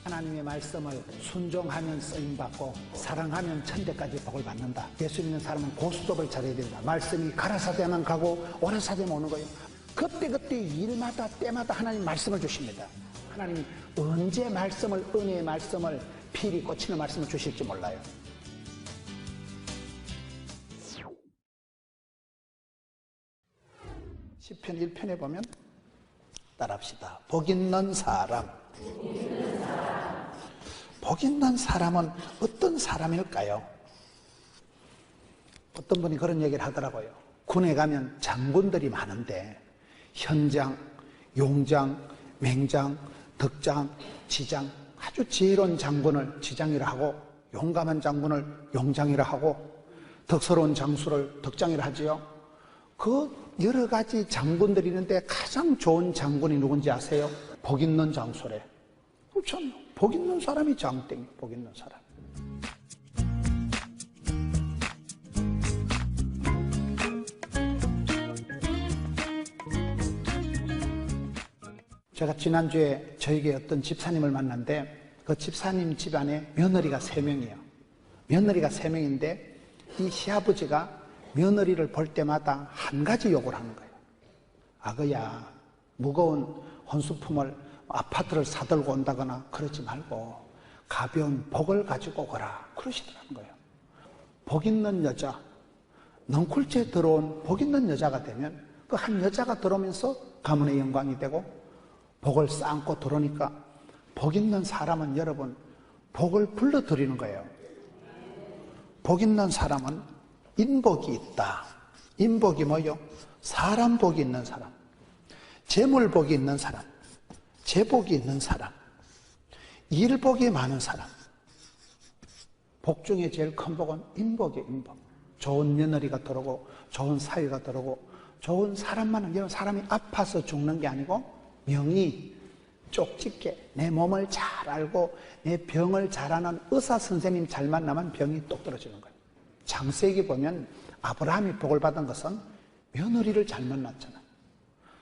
하나님의 말씀을 순종하면 쓰임받고 사랑하면 천대까지 복을 받는다. 예수 믿는 사람은 고스톱을 잘해야 된다. 말씀이 가라사대면 가고 오라사대면 오는 거예요. 그때그때 일마다 때마다 하나님 말씀을 주십니다. 하나님이 언제 말씀을, 은혜의 말씀을, 필이 꽂히는 말씀을 주실지 몰라요. 시편 1편에 보면 따라합시다. 복 있는 사람. 복 있는 사람은 어떤 사람일까요? 어떤 분이 그런 얘기를 하더라고요. 군에 가면 장군들이 많은데 현장, 용장, 맹장, 덕장, 지장, 아주 지혜로운 장군을 지장이라 하고 용감한 장군을 용장이라 하고 덕스러운 장수를 덕장이라 하지요. 그 여러 가지 장군들이 있는데 가장 좋은 장군이 누군지 아세요? 복 있는 장수래. 그렇잖아요. 복 있는 사람이 장땡, 복 있는 사람. 제가 지난주에 저에게 어떤 집사님을 만났는데 그 집사님 집안에 며느리가 3명이에요. 며느리가 3명인데 이 시아버지가 며느리를 볼 때마다 한 가지 욕을 하는 거예요. 아그야, 무거운 혼수품을 아파트를 사들고 온다거나 그러지 말고 가벼운 복을 가지고 오거라 그러시더라는 거예요. 복 있는 여자, 넝쿨째 들어온 복 있는 여자가 되면 그 한 여자가 들어오면서 가문의 영광이 되고 복을 쌓고 들어오니까 복 있는 사람은 여러분 복을 불러들이는 거예요. 복 있는 사람은 인복이 있다. 인복이 뭐요? 사람 복이 있는 사람, 재물 복이 있는 사람, 재복이 있는 사람, 일복이 많은 사람. 복 중에 제일 큰 복은 인복이에요. 인복. 좋은 며느리가 들어오고 좋은 사위가 들어오고 좋은 사람만은 이런 사람이 아파서 죽는 게 아니고 명의 쪽집게 내 몸을 잘 알고 내 병을 잘 아는 의사 선생님 잘 만나면 병이 똑 떨어지는 거예요. 창세기 보면 아브라함이 복을 받은 것은 며느리를 잘 만났잖아요.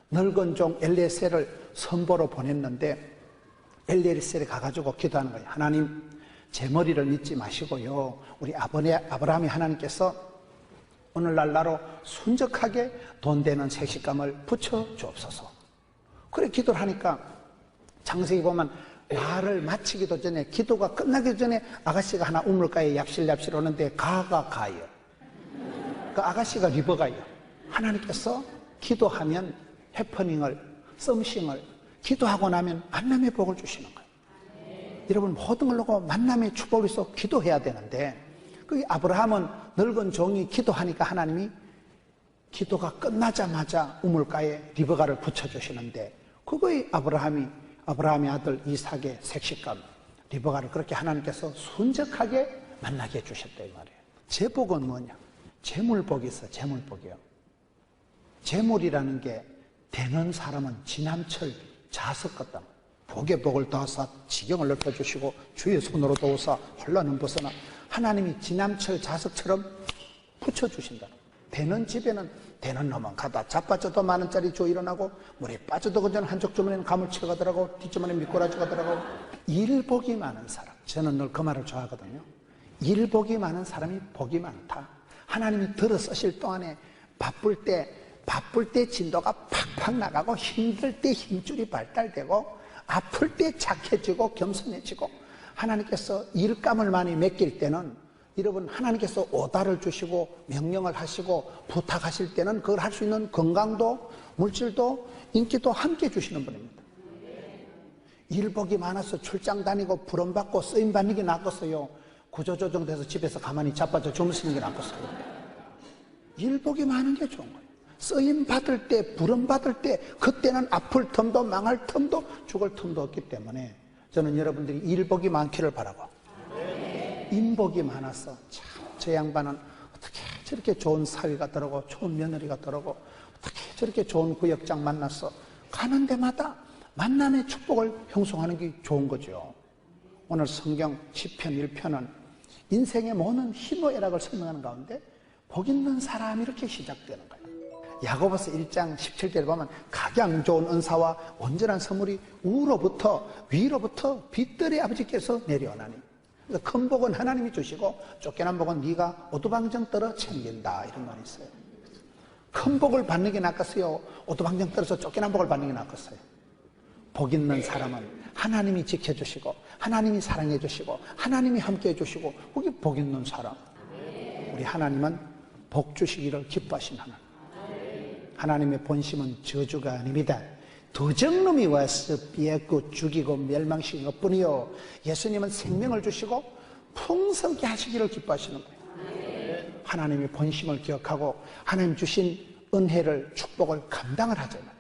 늙은 종 엘리에셀을 선보러 보냈는데 엘리에셀이 가가지고 기도하는 거예요. 하나님, 제 머리를 믿지 마시고요. 우리 아브라함이 하나님께서 오늘날 나로 순적하게 돈 되는 색식감을 붙여 주옵소서. 그래 기도를 하니까 창세기 보면 말을 마치기도 전에 기도가 끝나기 전에 아가씨가 하나 우물가에 얍실얍실 오는데 가요. 그 아가씨가 리버가요. 하나님께서 기도하면 해퍼닝을, 썸씽을 기도하고 나면 만남의 복을 주시는 거예요. 여러분 모든 걸 놓고 만남의 축복을 위해서 기도해야 되는데 그 아브라함은 늙은 종이 기도하니까 하나님이 기도가 끝나자마자 우물가에 리버가를 붙여주시는데 그거에 아브라함의 아들 이삭의 색식감 리버가를 그렇게 하나님께서 순적하게 만나게 해주셨다 이 말이에요. 재복은 뭐냐? 재물복이 있어. 재물복이요. 재물이라는 게 되는 사람은 지남철 자석 같다. 복에 복을 더하사 지경을 넓혀주시고 주의 손으로 도우사 혼란은 벗어나 하나님이 지남철 자석처럼 붙여주신다. 되는 집에는 되는 놈은 가다 자빠져도 10,000원짜리 줘 일어나고 물에 빠져도 그전 한쪽 주머니는 가물치가 가더라고 뒷주머니에 미꾸라지가 가더라고. 일복이 많은 사람, 저는 늘 그 말을 좋아하거든요. 일복이 많은 사람이 복이 많다. 하나님이 들어 쓰실 동안에 바쁠 때 진도가 팍팍 나가고 힘들 때 힘줄이 발달되고 아플 때 착해지고 겸손해지고 하나님께서 일감을 많이 맡길 때는 여러분 하나님께서 오다를 주시고 명령을 하시고 부탁하실 때는 그걸 할 수 있는 건강도 물질도 인기도 함께 주시는 분입니다. 일복이 많아서 출장 다니고 부름받고 쓰임받는 게 낫겠어요? 구조조정돼서 집에서 가만히 자빠져 주무시는 게 낫겠어요? 일복이 많은 게 좋은 거예요. 쓰임받을 때 부름받을 때 그때는 아플 틈도 망할 틈도 죽을 틈도 없기 때문에 저는 여러분들이 일복이 많기를 바라고 인복이 많아서 참 저 양반은 어떻게 저렇게 좋은 사위가 들어오고 좋은 며느리가 들어오고 어떻게 저렇게 좋은 구역장 만나서 가는 데마다 만남의 축복을 형성하는 게 좋은 거죠. 오늘 성경 시편 1편은 인생의 모든 희노애락을 설명하는 가운데 복 있는 사람이 이렇게 시작되는 거예요. 야고보서 1장 17절에 보면 각양 좋은 은사와 온전한 선물이 위로부터 빛들의 아버지께서 내려오나니. 그러니까 큰 복은 하나님이 주시고 쫓겨난 복은 네가 오두방정 떨어 챙긴다, 이런 말이 있어요. 큰 복을 받는 게 낫겠어요? 오두방정 떨어서 쫓겨난 복을 받는 게 낫겠어요? 복 있는 사람은 하나님이 지켜주시고 하나님이 사랑해 주시고 하나님이 함께 해주시고, 그게 복 있는 사람. 우리 하나님은 복 주시기를 기뻐하신 하나님. 하나님의 본심은 저주가 아닙니다. 도적놈이 와서 비웃고 죽이고 멸망시킨 것뿐이요, 예수님은 생명을 주시고 풍성케 하시기를 기뻐하시는 거예요. 하나님의 본심을 기억하고 하나님 주신 은혜를, 축복을 감당을 하잖아요.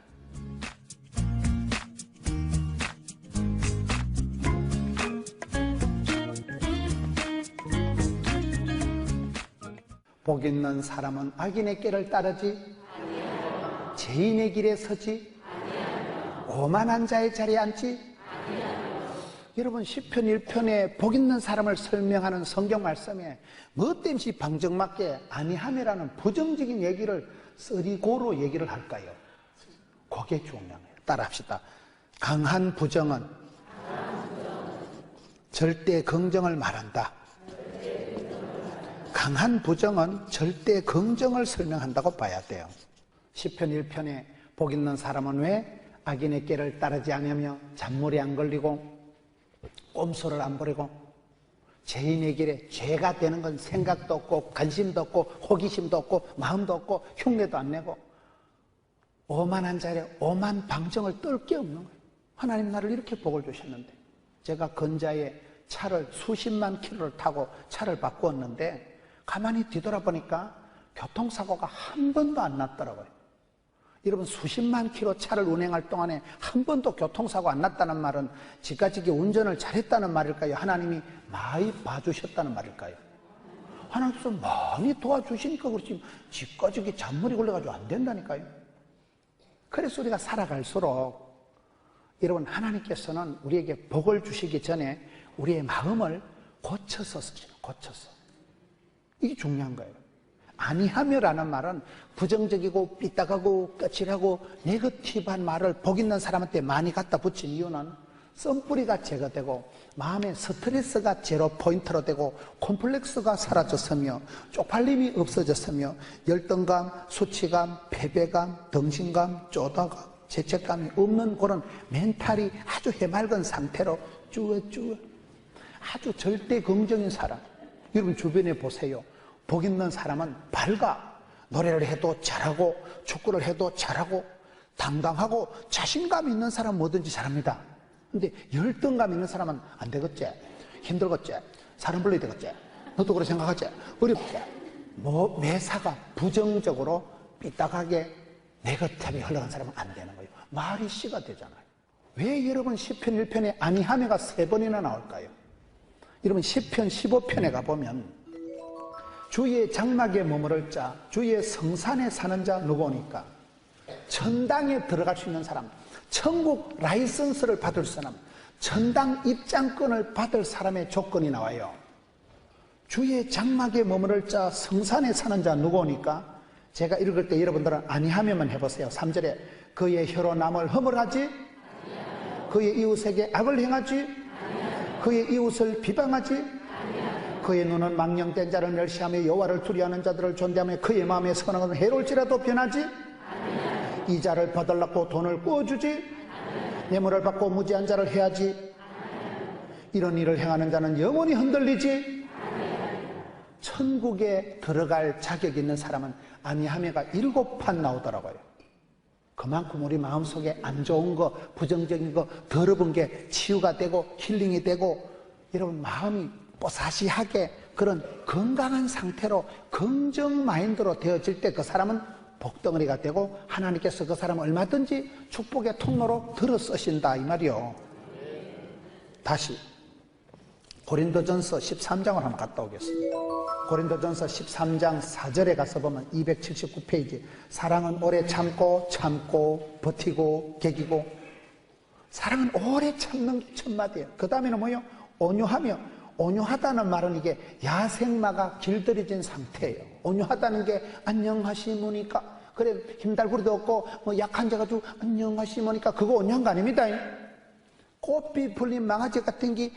복 있는 사람은 악인의 길을 따르지 아니하며, 죄인의 길에 서지 아니하며, 오만한 자의 자리에 앉지 아니하며. 여러분, 시편 1편에 복 있는 사람을 설명하는 성경 말씀에 뭐 땜시 방정맞게 아니하며라는 부정적인 얘기를 쓰리고로 얘기를 할까요? 그게 중요해요. 따라합시다. 강한 부정은 절대 긍정을 말한다. 강한 부정은 절대 긍정을 설명한다고 봐야 돼요. 시편 1편에 복 있는 사람은 왜 악인의 길을 따르지 않으며 잔물에 안 걸리고 꼼수를 안 부리고, 죄인의 길에 죄가 되는 건 생각도 없고 관심도 없고 호기심도 없고 마음도 없고 흉내도 안 내고, 오만한 자리에 오만 방정을 떨 게 없는 거예요. 하나님 나를 이렇게 복을 주셨는데, 제가 근자에 차를 수십만 킬로를 타고 차를 바꾸었는데 가만히 뒤돌아보니까 교통사고가 한 번도 안 났더라고요. 여러분, 수십만 킬로 차를 운행할 동안에 한 번도 교통사고 안 났다는 말은 지가지게 운전을 잘했다는 말일까요? 하나님이 많이 봐주셨다는 말일까요? 하나님께서 많이 도와주시니까 그렇지, 지가지게 잔물이 걸려가지고 안 된다니까요. 그래서 우리가 살아갈수록, 여러분, 하나님께서는 우리에게 복을 주시기 전에 우리의 마음을 고쳐서 쓰시는, 고쳐서. 이게 중요한 거예요. 아니하며라는 말은 부정적이고 삐딱하고 까칠하고 네거티브한 말을 복 있는 사람한테 많이 갖다 붙인 이유는 썸뿌리가 제거되고 마음의 스트레스가 제로 포인트로 되고 콤플렉스가 사라졌으며 쪽팔림이 없어졌으며 열등감, 수치감, 패배감, 덩신감, 쪼다감, 죄책감이 없는 그런 멘탈이 아주 해맑은 상태로 쭈어쭈어 아주 절대 긍정인 사람. 여러분 주변에 보세요. 복 있는 사람은 밝아. 노래를 해도 잘하고 축구를 해도 잘하고 당당하고 자신감 있는 사람 뭐든지 잘합니다. 근데 열등감 있는 사람은 안 되겠지, 힘들겠지, 사람 불러야 되겠지, 너도 그렇게 생각하지, 어렵지. 뭐 매사가 부정적으로 삐딱하게 네거티브에 흘러간 사람은 안 되는 거예요. 말이 씨가 되잖아요. 왜 여러분 시편 1편에 아니하며가 3번이나 나올까요? 여러분 시편 15편에 가보면 주의 장막에 머무를 자, 주의 성산에 사는 자 누구니까? 천당에 들어갈 수 있는 사람, 천국 라이선스를 받을 사람, 천당 입장권을 받을 사람의 조건이 나와요. 주의 장막에 머무를 자, 성산에 사는 자 누구니까? 제가 읽을 때 여러분들은 아니하며만 해보세요. 3절에 그의 혀로 남을 허물하지, 그의 이웃에게 악을 행하지, 그의 이웃을 비방하지, 그의 눈은 망령된 자를 멸시하며 여호와를 두려워하는 자들을 존대하며 그의 마음에 선한 것은 해로울지라도 변하지, 이자를 받으려고 돈을 꾸어주지, 뇌물을 받고 무지한 자를 해야지, 이런 일을 행하는 자는 영원히 흔들리지. 천국에 들어갈 자격이 있는 사람은 아니하며가 7판 나오더라고요. 그만큼 우리 마음속에 안 좋은 거, 부정적인 거, 더러운 게 치유가 되고 힐링이 되고, 여러분 마음이 뽀사시하게 그런 건강한 상태로 긍정 마인드로 되어질 때 그 사람은 복덩어리가 되고 하나님께서 그 사람을 얼마든지 축복의 통로로 들어 쓰신다 이 말이요. 다시 고린도전서 13장을 한번 갔다 오겠습니다. 고린도전서 13장 4절에 가서 보면 279페이지 사랑은 오래 참고 버티고 개기고, 사랑은 오래 참는 게 첫마디예요. 그 다음에는 뭐예요? 온유하며. 온유하다는 말은 이게 야생마가 길들여진 상태예요. 온유하다는 게 안녕하십니까? 그래 힘달구리도 없고 뭐 약한 자 가지고 안녕하시모니까 그거 온유한 거 아닙니다. 꽃피 풀린 망아지 같은 게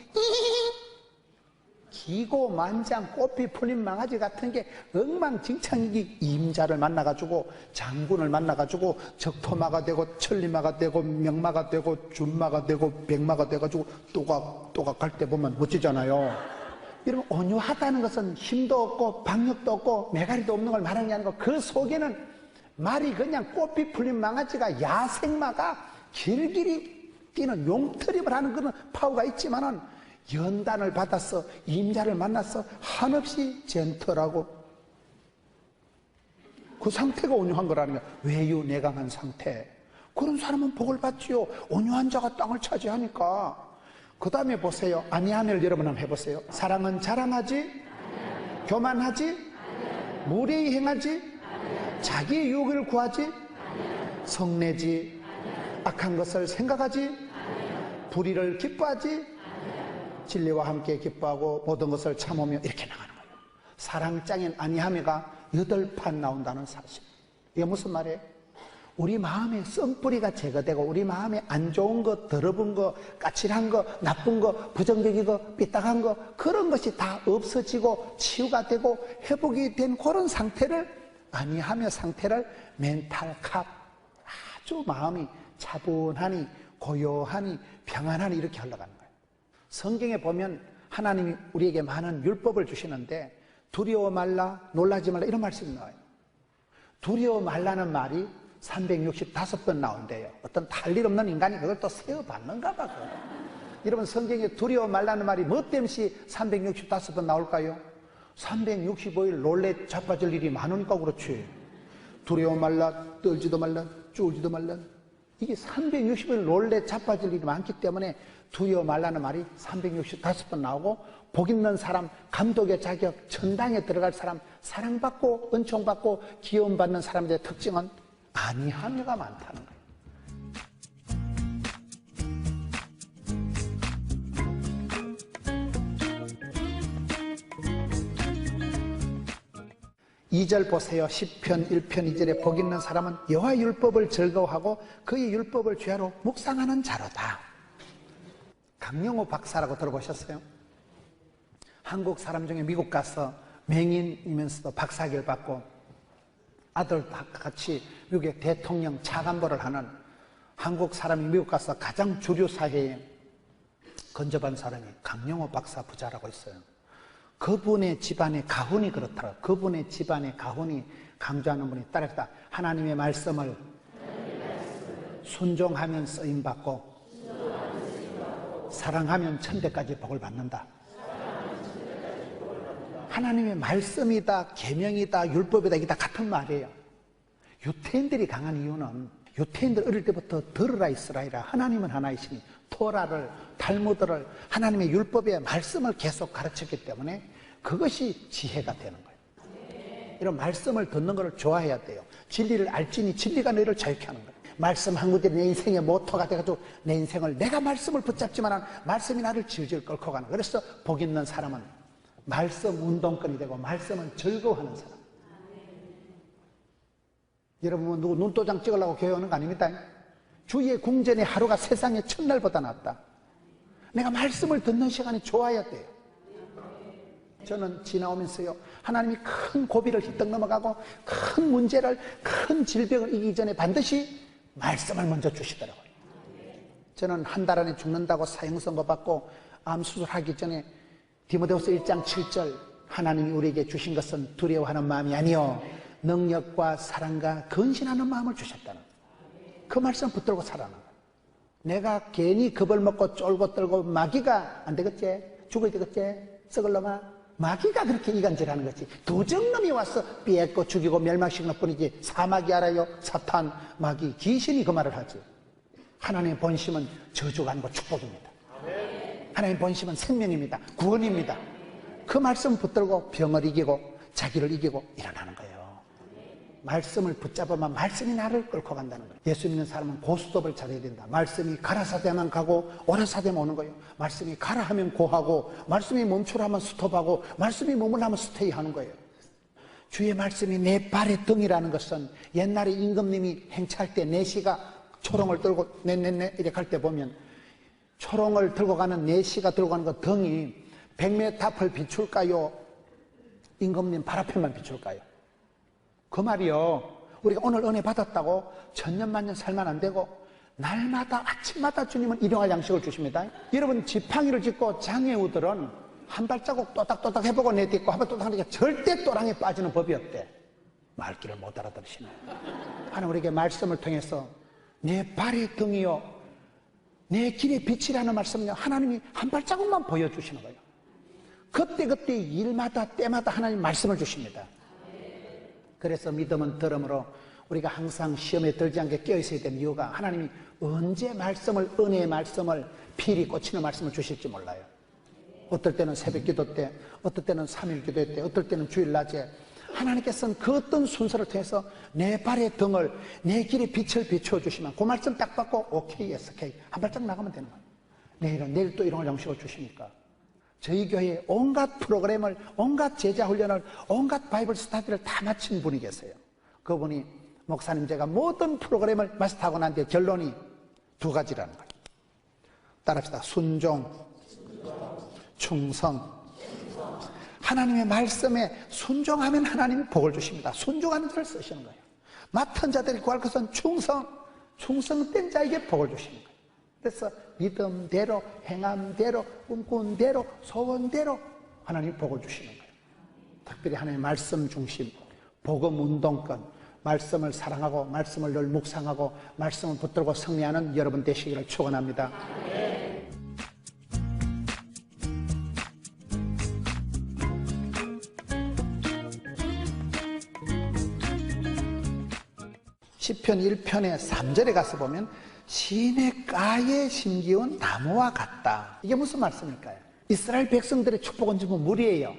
기고만장 꽃피 풀린 망아지 같은 게 엉망진창이기 임자를 만나가지고 장군을 만나가지고 적토마가 되고 천리마가 되고 명마가 되고 준마가 되고 백마가 돼가지고 또각 갈 때 보면 멋지잖아요. 여러분 온유하다는 것은 힘도 없고 박력도 없고 매가리도 없는 걸 말하는 게 아니고 그 속에는 말이 그냥 꽃피 풀린 망아지가 야생마가 길길이 뛰는 용트립을 하는 그런 파워가 있지만은 연단을 받아서 임자를 만나서 한없이 젠틀하고 그 상태가 온유한 거라는 거야. 외유내강한 상태. 그런 사람은 복을 받지요. 온유한 자가 땅을 차지하니까. 그 다음에 보세요. 아니하면 여러분 한번 해보세요. 사랑은 자랑하지, 교만하지, 무례히 행하지, 자기의 유익을 구하지, 성내지, 악한 것을 생각하지, 불의를 기뻐하지, 진리와 함께 기뻐하고 모든 것을 참으며 이렇게 나가는 거예요. 사랑장인 아니하매가 8판 나온다는 사실. 이게 무슨 말이에요? 우리 마음에 썬뿌리가 제거되고 우리 마음에 안 좋은 거, 더러운 거, 까칠한 거, 나쁜 거, 부정적인 거, 삐딱한 거 그런 것이 다 없어지고 치유가 되고 회복이 된 그런 상태를 아니하며 상태를 멘탈 캅, 아주 마음이 차분하니 고요하니 평안하니 이렇게 흘러가는 거예요. 성경에 보면 하나님이 우리에게 많은 율법을 주시는데 두려워 말라, 놀라지 말라 이런 말씀이 나와요. 두려워 말라는 말이 365번 나온대요. 어떤 탈일 없는 인간이 그걸 또 세어받는가 봐. 여러분 성경에 두려워 말라는 말이 뭐 때문에 365번 나올까요? 365일 놀래 자빠질 일이 많으니까 그렇지. 두려워 말라, 떨지도 말라, 쫄지도 말라. 이게 365일 놀래 자빠질 일이 많기 때문에 두려워 말라는 말이 365번 나오고 복 있는 사람, 감독의 자격, 천당에 들어갈 사람, 사랑받고 은총받고 기원받는 사람들의 특징은 아니하며가 많다는 거예요. 2절 보세요. 10편 1편 2절에 복 있는 사람은 여호와 율법을 즐거워하고 그의 율법을 죄하로 묵상하는 자로다. 강영호 박사라고 들어보셨어요? 한국 사람 중에 미국 가서 맹인이면서도 박사학위를 받고 아들과 같이 미국의 대통령 차관보를 하는 한국 사람이 미국 가서 가장 주류 사회에 건접한 사람이 강영호 박사 부자라고 있어요. 그분의 집안의 가훈이 그렇더라고요. 그분의 집안의 가훈이 강조하는 분이 따라서 하나님의 말씀을 순종하면 쓰임받고 사랑하면 천대까지 복을 받는다. 하나님의 말씀이다, 계명이다, 율법이다 이게 다 같은 말이에요. 유태인들이 강한 이유는 유태인들 어릴 때부터 들으라 이스라엘아 하나님은 하나이시니 토라를 탈무드를 하나님의 율법의 말씀을 계속 가르쳤기 때문에 그것이 지혜가 되는 거예요. 이런 말씀을 듣는 것을 좋아해야 돼요. 진리를 알지니 진리가 너희를 자유케 하는 거예요. 말씀 한 구절이 내 인생의 모토가 돼가지고 내 인생을 내가 말씀을 붙잡지만 말씀이 나를 질질 끌고 가는 거예요. 그래서 복 있는 사람은 말씀 운동권이 되고 말씀을 즐거워하는 사람. 여러분 누구 눈도장 찍으려고 교회 오는 거 아닙니다. 주의 궁전의 하루가 세상의 첫날보다 낫다. 내가 말씀을 듣는 시간이 좋아야 돼요. 저는 지나오면서요 하나님이 큰 고비를 휘떡 넘어가고 큰 문제를 큰 질병을 이기기 전에 반드시 말씀을 먼저 주시더라고요. 저는 한 달 안에 죽는다고 사형선고 받고 암 수술하기 전에 디모데후서 1장 7절 하나님이 우리에게 주신 것은 두려워하는 마음이 아니요 능력과 사랑과 근신하는 마음을 주셨다는 그 말씀 붙들고 살아가는 거예요. 내가 괜히 겁을 먹고 쫄고 떨고 마귀가 안 되겠지? 죽어야 되겠지? 썩을 놈아? 마귀가 그렇게 이간질하는 거지. 도적놈이 와서 삐एको 죽이고 멸망시키는 뿐이지 사마귀 알아요? 사탄, 마귀, 귀신이 그 말을 하지. 하나님의 본심은 저주가 아니고 축복입니다. 하나님의 본심은 생명입니다. 구원입니다. 그 말씀 붙들고 병을 이기고 자기를 이기고 일어나는 거예요. 말씀을 붙잡으면 말씀이 나를 끌고 간다는 거예요. 예수 믿는 사람은 고스톱을 잘해야 된다. 말씀이 가라사대만 가고 오라사대만 오는 거예요. 말씀이 가라 하면 고하고 말씀이 멈추라 하면 스톱하고 말씀이 머물라 하면 스테이하는 거예요. 주의 말씀이 내 발의 등이라는 것은 옛날에 임금님이 행차할 때 내시가 초롱을 들고 네네네 이렇게 할 때 보면 초롱을 들고 가는 내시가 들고 가는 그 등이 백몇 앞을 비출까요? 임금님 발 앞에만 비출까요? 그 말이요. 우리가 오늘 은혜 받았다고 천년만년 살만 안 되고 날마다 아침마다 주님은 일용할 양식을 주십니다. 여러분 지팡이를 짚고 장애우들은 한 발자국 또닥또닥 해보고 내딛고 한 발 또닥 하니까 절대 또랑에 빠지는 법이 없대. 말귀를 못 알아들으시네. 하나님 우리에게 말씀을 통해서 내 발의 등이요 내 길의 빛이라는 말씀은요 하나님이 한 발자국만 보여주시는 거예요. 그때 일마다 때마다 하나님 말씀을 주십니다. 그래서 믿음은 들음으로 우리가 항상 시험에 들지 않게 깨어있어야 되는 이유가 하나님이 언제 말씀을 은혜의 말씀을 필히 꽂히는 말씀을 주실지 몰라요. 어떨 때는 새벽 기도 때, 어떨 때는 3일 기도 때, 어떨 때는 주일 낮에 하나님께서는 그 어떤 순서를 통해서 내 발의 등을 내 길의 빛을 비추어 주시면 그 말씀 딱 받고 오케이 예스 오케이 한 발짝 나가면 되는 거예요. 내일 또 이런 양식을 주시니까 저희 교회에 온갖 프로그램을 온갖 제자 훈련을 온갖 바이블 스타디를 다 마친 분이 계세요. 그분이 목사님 제가 모든 프로그램을 마스터하고 난 뒤에 결론이 두 가지라는 거예요. 따라합시다. 순종, 충성. 하나님의 말씀에 순종하면 하나님이 복을 주십니다. 순종하는 자를 쓰시는 거예요. 맡은 자들이 구할 것은 충성된 자에게 복을 주시는 거예요. 그래서 믿음대로 행함대로 꿈꾼대로 소원대로 하나님이 복을 주시는 거예요. 특별히 하나님의 말씀 중심 복음 운동권 말씀을 사랑하고 말씀을 늘 묵상하고 말씀을 붙들고 승리하는 여러분 되시기를 축원합니다. 시편 1편의 3절에 가서 보면 시냇가에 심기운 나무와 같다. 이게 무슨 말씀일까요? 이스라엘 백성들의 축복은 전부 물이에요.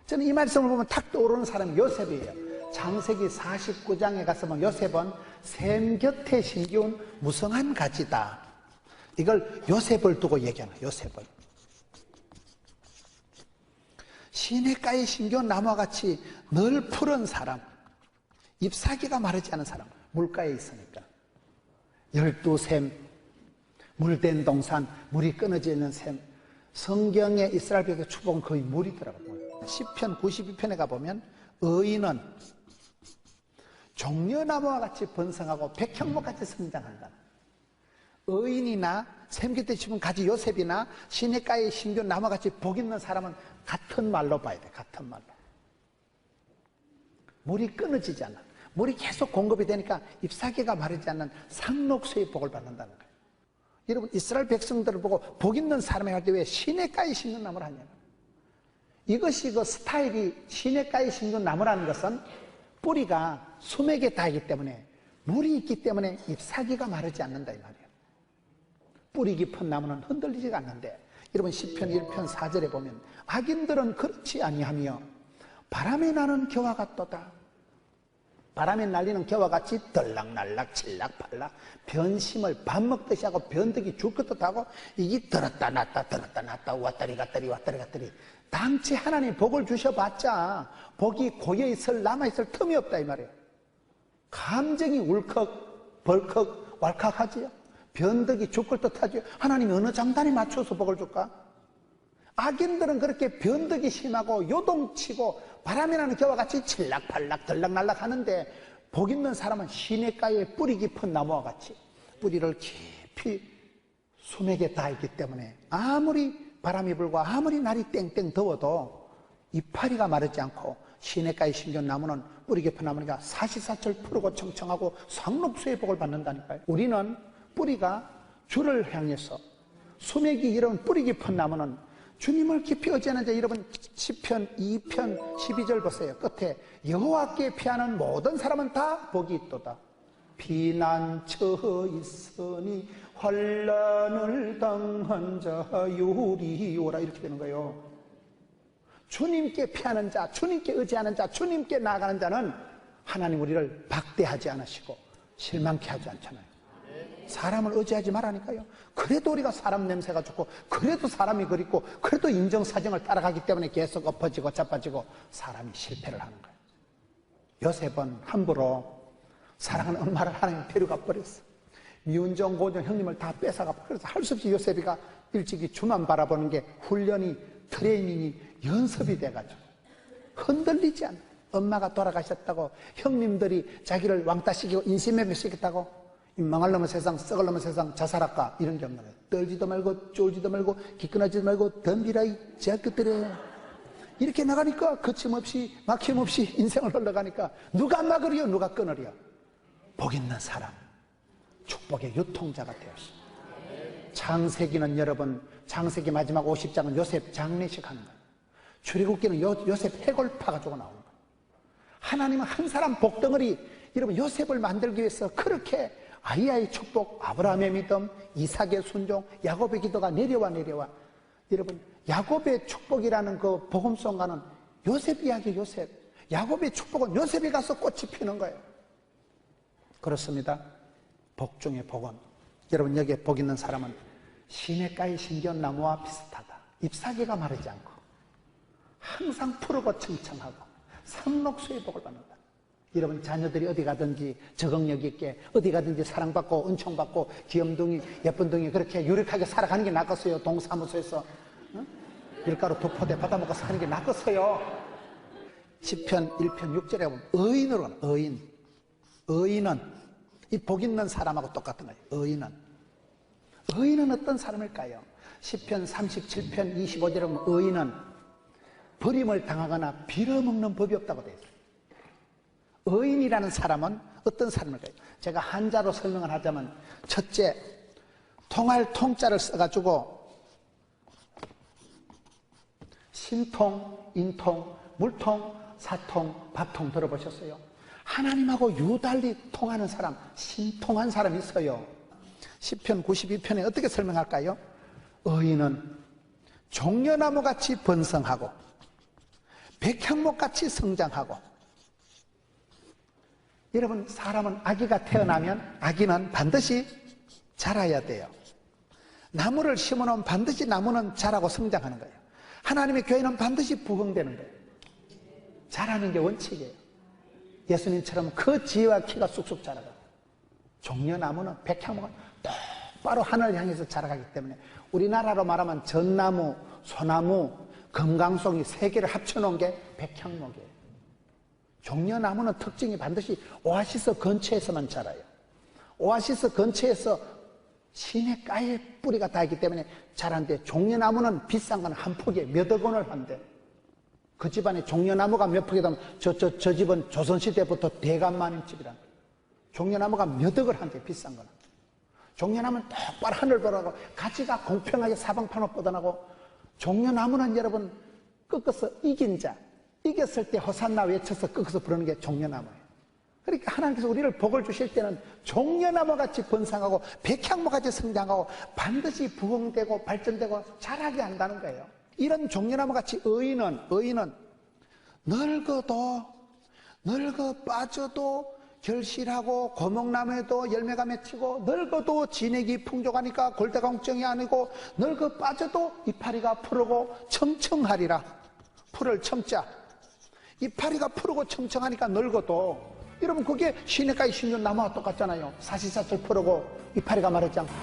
저는 이 말씀을 보면 탁 떠오르는 사람이 요셉이에요. 창세기 49장에 가서 보면 요셉은 샘 곁에 심기운 무성한 가지다. 이걸 요셉을 두고 얘기하는 거예요. 요셉을. 시냇가에 심기운 나무와 같이 늘 푸른 사람, 잎사귀가 마르지 않은 사람, 물가에 있으니까. 12샘, 물된 동산, 물이 끊어져 있는 샘. 성경의 이스라엘 백성의 축복은 거의 물이더라고요. 시편 92편에 가보면 의인은 종려나무와 같이 번성하고 백향목같이 성장한다. 의인이나 샘 곁에 심은 가지 요셉이나 시냇가에 심겨온 나무같이 복 있는 사람은 같은 말로 봐야 돼. 같은 말로. 물이 끊어지지 않아. 물이 계속 공급이 되니까 잎사귀가 마르지 않는 상록수의 복을 받는다는 거예요. 여러분 이스라엘 백성들을 보고 복 있는 사람이 할 때 왜 시냇가에 심는 나무를 하냐면 이것이 그 스타일이 시냇가에 심는 나무라는 것은 뿌리가 수맥에 닿기 때문에 물이 있기 때문에 잎사귀가 마르지 않는다 이 말이에요. 뿌리 깊은 나무는 흔들리지가 않는데 여러분 시편 1편 4절에 보면 악인들은 그렇지 아니하며 바람에 나는 겨와 같도다. 바람에 날리는 겨와 같이 들락날락 칠락팔락 변심을 밥 먹듯이 하고 변덕이 줄 것도 하고 이게 들었다 놨다 왔다리 갔다리 당치 하나님 복을 주셔봤자 복이 고여있을 남아있을 틈이 없다 이 말이에요. 감정이 울컥 벌컥 왈칵하지요. 변덕이 죽을 듯하지요. 하나님이 어느 장단에 맞춰서 복을 줄까? 악인들은 그렇게 변덕이 심하고 요동치고 바람이 나는 겨와 같이 칠락팔락 들락날락 하는데 복 있는 사람은 시냇가에 뿌리 깊은 나무와 같이 뿌리를 깊이 수맥에 닿았기 때문에 아무리 바람이 불고 아무리 날이 땡땡 더워도 이파리가 마르지 않고 시냇가에 심겨온 나무는 뿌리 깊은 나무니까 사시사철 푸르고 청청하고 상록수의 복을 받는다니까요. 우리는 뿌리가 주를 향해서 수맥이 이런 뿌리 깊은 나무는 주님을 깊이 의지하는 자. 여러분 시편 2편 12절 보세요. 끝에 여호와께 피하는 모든 사람은 다 복이 있도다. 피난처 있으니 환난을 당한 자 요리오라 이렇게 되는 거예요. 주님께 피하는 자, 주님께 의지하는 자, 주님께 나아가는 자는 하나님 우리를 박대하지 않으시고 실망케 하지 않잖아요. 사람을 의지하지 말라니까요. 그래도 우리가 사람 냄새가 좋고 그래도 사람이 그립고 그래도 인정사정을 따라가기 때문에 계속 엎어지고 자빠지고 사람이 실패를 하는 거예요. 요셉은 함부로 사랑하는 엄마를 하나님 데려가 버렸어. 미운정, 고정, 형님을 다 뺏어가. 그래서 할 수 없이 요셉이가 일찍이 주만 바라보는 게 훈련이, 트레이닝이, 연습이 돼가지고 흔들리지 않아. 엄마가 돌아가셨다고, 형님들이 자기를 왕따시키고 인신매매시켰다고, 망할 놈의 세상, 썩을 놈의 세상, 자살할까, 이런 게 없는 거예요. 떨지도 말고 쫄지도 말고 기끈하지도 말고 덤비라 이 제약것들에 이렇게 나가니까 거침없이 막힘없이 인생을 흘러가니까 누가 막으리요, 누가 끊으리요? 복 있는 사람, 축복의 유통자가 되었습니다. 창세기는 여러분, 창세기 마지막 50장은 요셉 장례식 하는 거예요. 출애굽기는 요셉 해골파 가지고 나오는 거예요. 하나님은 한 사람 복덩어리, 여러분 요셉을 만들기 위해서 그렇게 아이의 축복, 아브라함의 믿음, 이삭의 순종, 야곱의 기도가 내려와. 여러분 야곱의 축복이라는 그 복음송가는 요셉 이야기, 요셉. 야곱의 축복은 요셉이 가서 꽃이 피는 거예요. 그렇습니다. 복 중에 복은, 여러분 여기에 복 있는 사람은 시냇가의 신기온나무와 비슷하다. 잎사귀가 마르지 않고 항상 푸르고 청청하고 상록수의 복을 받는다. 여러분 자녀들이 어디 가든지 적응력 있게 어디 가든지 사랑받고 은총받고 귀염둥이 예쁜둥이 그렇게 유력하게 살아가는 게 낫겠어요? 동사무소에서 밀가루 2포대 받아먹고 사는 게 낫겠어요? 시편 1편 6절에 보면 의인으로 가는, 의인은 이 복 있는 사람하고 똑같은 거예요. 의인은 어떤 사람일까요? 시편 37편 25절에 보면 의인은 버림을 당하거나 빌어먹는 법이 없다고 되어 있어요. 의인이라는 사람은 어떤 사람일까요? 제가 한자로 설명을 하자면, 첫째, 통할 통자를 써가지고 신통, 인통, 물통, 사통, 밥통 들어보셨어요? 하나님하고 유달리 통하는 사람, 신통한 사람이 있어요. 시편 92편에 어떻게 설명할까요? 의인은 종려나무같이 번성하고 백향목같이 성장하고. 여러분 사람은 아기가 태어나면 아기는 반드시 자라야 돼요. 나무를 심어놓으면 반드시 나무는 자라고 성장하는 거예요. 하나님의 교회는 반드시 부흥되는 거예요. 자라는 게 원칙이에요. 예수님처럼 그 지혜와 키가 쑥쑥 자라가. 종려나무는 백향목은 똑바로 하늘을 향해서 자라가기 때문에 우리나라로 말하면 전나무, 소나무, 금강송이 세 개를 합쳐놓은 게 백향목이에요. 종려나무는 특징이 반드시 오아시스 근처에서만 자라요. 오아시스 근처에서 시냇가에 뿌리가 다 있기 때문에 자라는데, 종려나무는 비싼 건 한 폭에 몇억 원을 한대. 그 집안에 종려나무가 몇 폭이 되면 저 집은 조선시대부터 대감마님 집이란 거예요. 종려나무가 몇 억을 한대, 비싼 거는. 종려나무는 똑바로 하늘 보라고 가지가 공평하게 사방판으로 뻗어나고, 종려나무는 여러분 꺾어서 이긴 자, 이겼을 때 호산나 외쳐서 꺾어서 부르는 게 종려나무예요. 그러니까 하나님께서 우리를 복을 주실 때는 종려나무같이 번성하고 백향목같이 성장하고 반드시 부흥되고 발전되고 자라게 한다는 거예요. 이런 종려나무같이 의인은 늙어 빠져도 결실하고 고목나무에도 열매가 맺히고, 늙어도 진액이 풍족하니까 골다가 걱정이 아니고, 늙어 빠져도 이파리가 푸르고 청청하리라. 풀을 청자, 이파리가 푸르고 청청하니까 늙어도, 여러분 그게 시냇가의 신전나무와 똑같잖아요. 사시사철 푸르고 이파리가 마르지 않고.